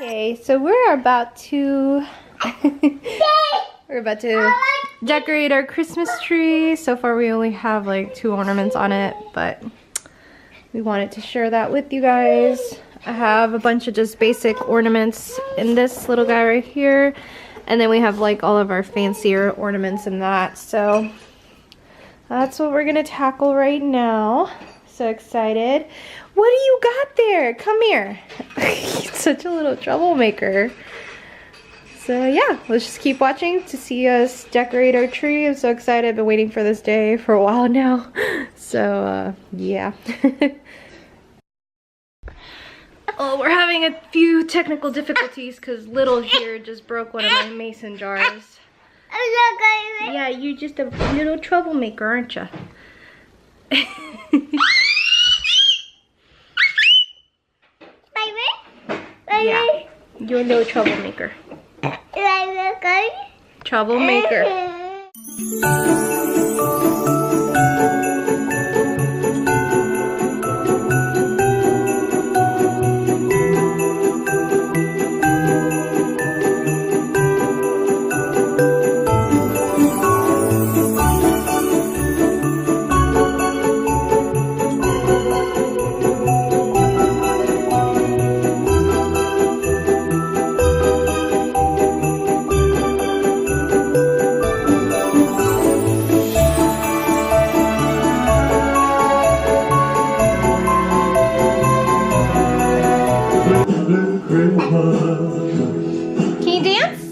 Okay, so we're about to decorate our Christmas tree. So far we only have like 2 ornaments on it, but we wanted to share that with you guys. I have a bunch of just basic ornaments in this little guy right here, and then we have like all of our fancier ornaments in that. So that's what we're gonna tackle right now. So excited. What do you got there? Come here. He's such a little troublemaker. So yeah, let's just keep watching to see us decorate our tree. I'm so excited. I've been waiting for this day for a while now. So yeah. Oh, we're having a few technical difficulties because Little here just broke one of my mason jars. Yeah, you're just a little troublemaker, aren't you? Yeah, you're a little troublemaker. Troublemaker. Can you dance?